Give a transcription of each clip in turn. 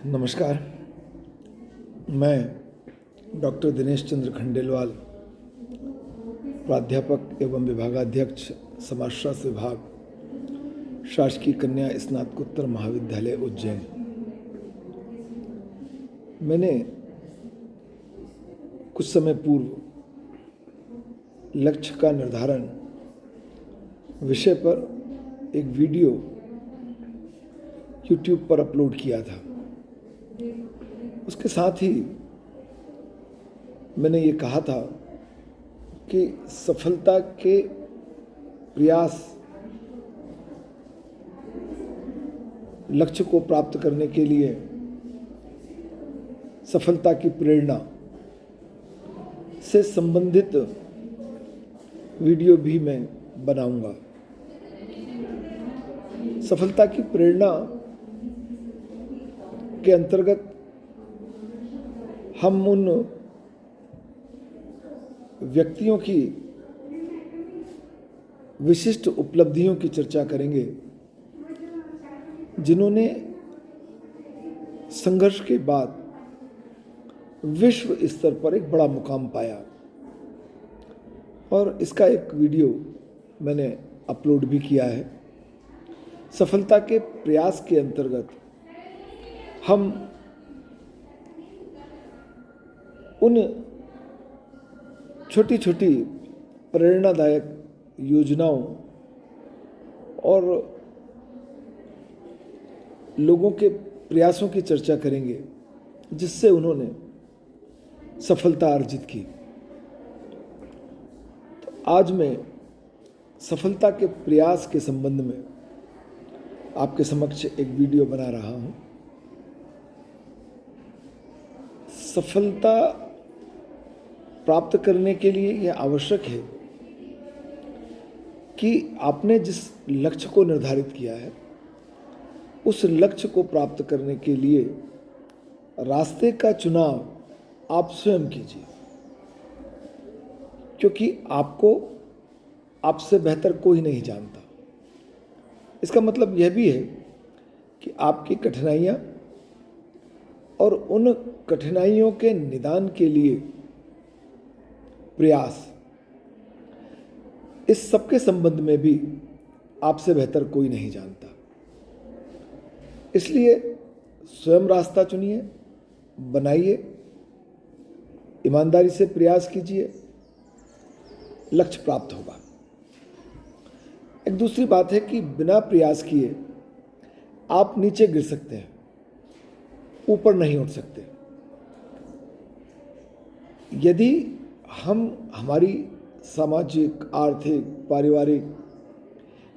नमस्कार। मैं डॉक्टर दिनेश चंद्र खंडेलवाल, प्राध्यापक एवं विभागाध्यक्ष समाजशास्त्र विभाग, शासकीय कन्या स्नातकोत्तर महाविद्यालय उज्जैन। मैंने कुछ समय पूर्व लक्ष्य का निर्धारण विषय पर एक वीडियो YouTube पर अपलोड किया था। उसके साथ ही मैंने ये कहा था कि सफलता के प्रयास लक्ष्य को प्राप्त करने के लिए सफलता की प्रेरणा से संबंधित वीडियो भी मैं बनाऊंगा। सफलता की प्रेरणा के अंतर्गत हम उन व्यक्तियों की विशिष्ट उपलब्धियों की चर्चा करेंगे जिन्होंने संघर्ष के बाद विश्व स्तर पर एक बड़ा मुकाम पाया, और इसका एक वीडियो मैंने अपलोड भी किया है। सफलता के प्रयास के अंतर्गत हम उन छोटी छोटी प्रेरणादायक योजनाओं और लोगों के प्रयासों की चर्चा करेंगे जिससे उन्होंने सफलता अर्जित की। तो आज मैं सफलता के प्रयास के संबंध में आपके समक्ष एक वीडियो बना रहा हूं। सफलता प्राप्त करने के लिए यह आवश्यक है कि आपने जिस लक्ष्य को निर्धारित किया है उस लक्ष्य को प्राप्त करने के लिए रास्ते का चुनाव आप स्वयं कीजिए, क्योंकि आपको आपसे बेहतर कोई नहीं जानता। इसका मतलब यह भी है कि आपकी कठिनाइयाँ और उन कठिनाइयों के निदान के लिए प्रयास, इस सब के संबंध में भी आपसे बेहतर कोई नहीं जानता। इसलिए स्वयं रास्ता चुनिए, बनाइए, ईमानदारी से प्रयास कीजिए, लक्ष्य प्राप्त होगा। एक दूसरी बात है कि बिना प्रयास किए आप नीचे गिर सकते हैं, ऊपर नहीं उठ सकते। यदि हम हमारी सामाजिक, आर्थिक, पारिवारिक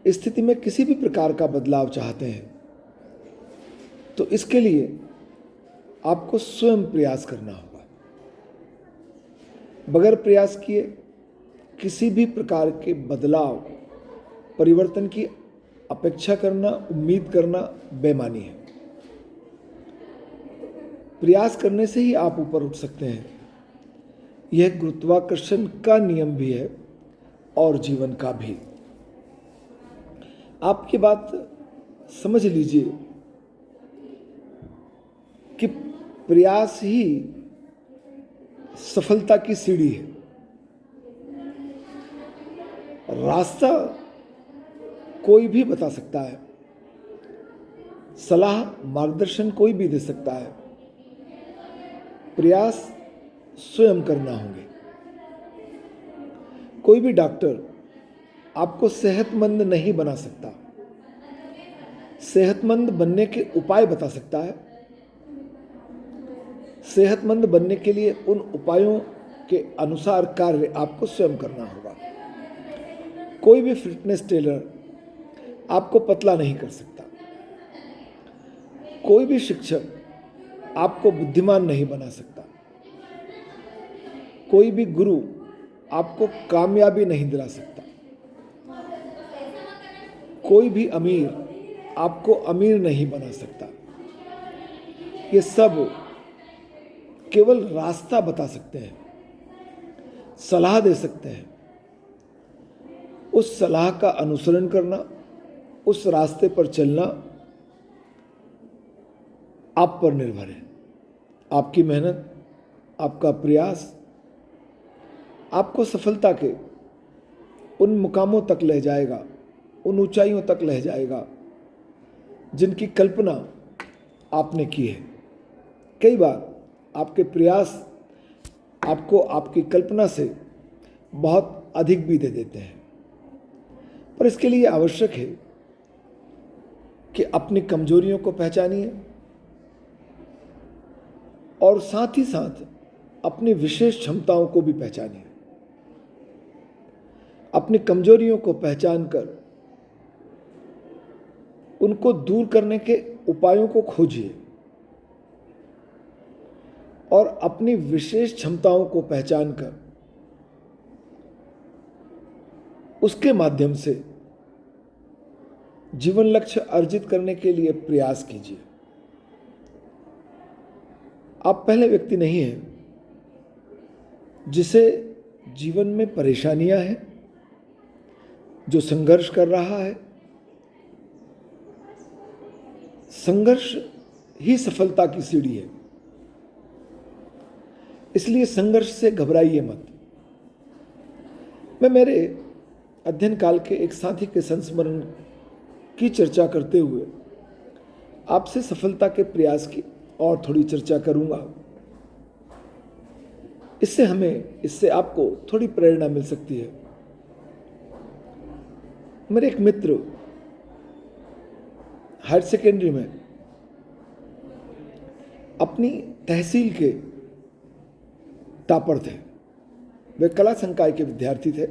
स्थिति में किसी भी प्रकार का बदलाव चाहते हैं तो इसके लिए आपको स्वयं प्रयास करना होगा। बगैर प्रयास किए किसी भी प्रकार के बदलाव, परिवर्तन की अपेक्षा करना, उम्मीद करना बेईमानी है। प्रयास करने से ही आप ऊपर उठ सकते हैं। यह गुरुत्वाकर्षण का नियम भी है और जीवन का भी। आप ये बात समझ लीजिए कि प्रयास ही सफलता की सीढ़ी है। रास्ता कोई भी बता सकता है, सलाह, मार्गदर्शन कोई भी दे सकता है। प्रयास स्वयं करना होंगे। कोई भी डॉक्टर आपको सेहतमंद नहीं बना सकता, सेहतमंद बनने के उपाय बता सकता है। सेहतमंद बनने के लिए उन उपायों के अनुसार कार्य आपको स्वयं करना होगा। कोई भी फिटनेस ट्रेनर आपको पतला नहीं कर सकता। कोई भी शिक्षक आपको बुद्धिमान नहीं बना सकता। कोई भी गुरु आपको कामयाबी नहीं दिला सकता। कोई भी अमीर आपको अमीर नहीं बना सकता। ये सब केवल रास्ता बता सकते हैं, सलाह दे सकते हैं। उस सलाह का अनुसरण करना, उस रास्ते पर चलना आप पर निर्भर है। आपकी मेहनत, आपका प्रयास आपको सफलता के उन मुकामों तक ले जाएगा, उन ऊंचाइयों तक ले जाएगा जिनकी कल्पना आपने की है। कई बार आपके प्रयास आपको आपकी कल्पना से बहुत अधिक भी दे देते हैं, पर इसके लिए आवश्यक है कि अपनी कमजोरियों को पहचानिए और साथ ही साथ अपनी विशेष क्षमताओं को भी पहचानिए। अपनी कमजोरियों को पहचानकर उनको दूर करने के उपायों को खोजिए और अपनी विशेष क्षमताओं को पहचानकर उसके माध्यम से जीवन लक्ष्य अर्जित करने के लिए प्रयास कीजिए। आप पहले व्यक्ति नहीं हैं जिसे जीवन में परेशानियां हैं, जो संघर्ष कर रहा है। संघर्ष ही सफलता की सीढ़ी है, इसलिए संघर्ष से घबराइए मत। मैं मेरे अध्ययन काल के एक साथी के संस्मरण की चर्चा करते हुए आपसे सफलता के प्रयास की और थोड़ी चर्चा करूंगा। इससे आपको थोड़ी प्रेरणा मिल सकती है। मेरे एक मित्र हायर सेकेंडरी में अपनी तहसील के टॉपर थे। वे कला संकाय के विद्यार्थी थे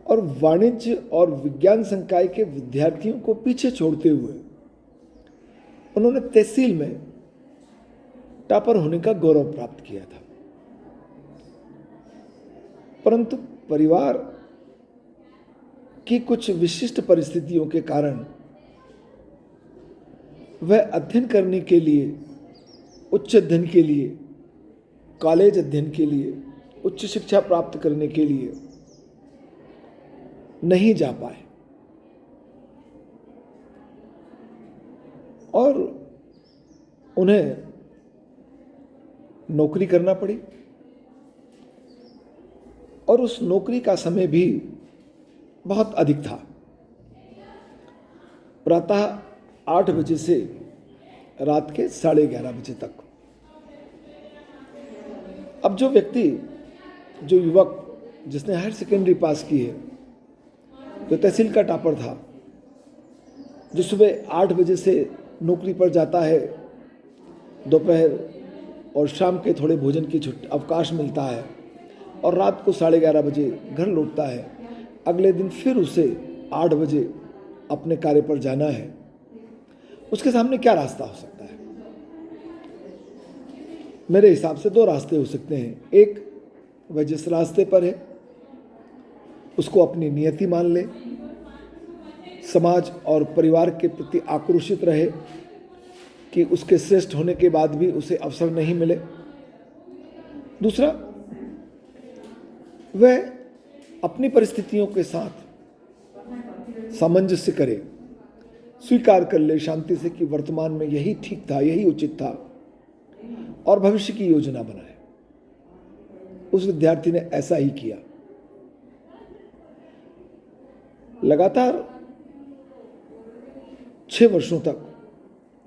और वाणिज्य और विज्ञान संकाय के विद्यार्थियों को पीछे छोड़ते हुए उन्होंने तहसील में टॉपर होने का गौरव प्राप्त किया था। परंतु परिवार की कुछ विशिष्ट परिस्थितियों के कारण वह अध्ययन करने के लिए, उच्च अध्ययन के लिए, कॉलेज अध्ययन के लिए, उच्च शिक्षा प्राप्त करने के लिए नहीं जा पाए और उन्हें नौकरी करना पड़ी और उस नौकरी का समय भी बहुत अधिक था। प्रातः 8 बजे से रात के 11:30 बजे तक। अब जो व्यक्ति, जो युवक जिसने हायर सेकेंडरी पास की है, जो तहसील का टॉपर था, जो सुबह 8 बजे से नौकरी पर जाता है, दोपहर और शाम के थोड़े भोजन की अवकाश मिलता है और रात को 11:30 बजे घर लौटता है। अगले दिन फिर उसे 8 बजे अपने कार्य पर जाना है। उसके सामने क्या रास्ता हो सकता है? मेरे हिसाब से 2 रास्ते हो सकते हैं। एक, वह जिस रास्ते पर है उसको अपनी नियति मान ले, समाज और परिवार के प्रति आक्रोशित रहे कि उसके श्रेष्ठ होने के बाद भी उसे अवसर नहीं मिले। दूसरा, वह अपनी परिस्थितियों के साथ सामंजस्य करे, स्वीकार कर ले शांति से कि वर्तमान में यही ठीक था, यही उचित था और भविष्य की योजना बनाए। उस विद्यार्थी ने ऐसा ही किया। लगातार 6 वर्षों तक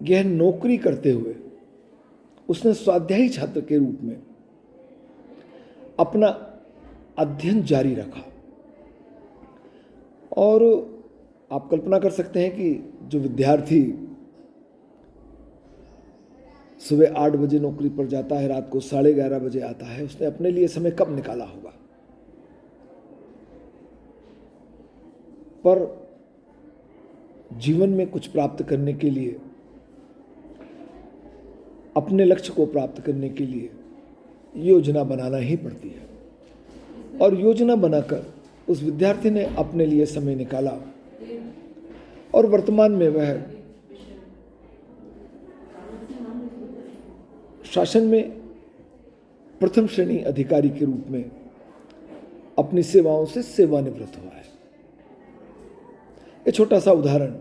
यह नौकरी करते हुए उसने स्वाध्यायी छात्र के रूप में अपना अध्ययन जारी रखा। और आप कल्पना कर सकते हैं कि जो विद्यार्थी सुबह 8 बजे नौकरी पर जाता है, रात को 11:30 बजे आता है, उसने अपने लिए समय कब निकाला होगा। पर जीवन में कुछ प्राप्त करने के लिए, अपने लक्ष्य को प्राप्त करने के लिए योजना बनाना ही पड़ती है। और योजना बनाकर उस विद्यार्थी ने अपने लिए समय निकाला और वर्तमान में वह शासन में प्रथम श्रेणी अधिकारी के रूप में अपनी सेवाओं से सेवानिवृत्त हुआ है। ये छोटा सा उदाहरण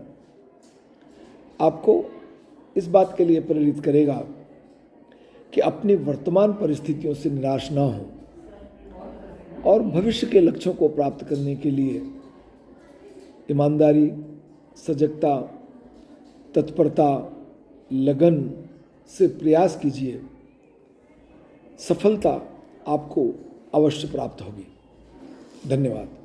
आपको इस बात के लिए प्रेरित करेगा कि अपनी वर्तमान परिस्थितियों से निराश ना हो और भविष्य के लक्ष्यों को प्राप्त करने के लिए ईमानदारी, सजगता, तत्परता, लगन से प्रयास कीजिए। सफलता आपको अवश्य प्राप्त होगी। धन्यवाद।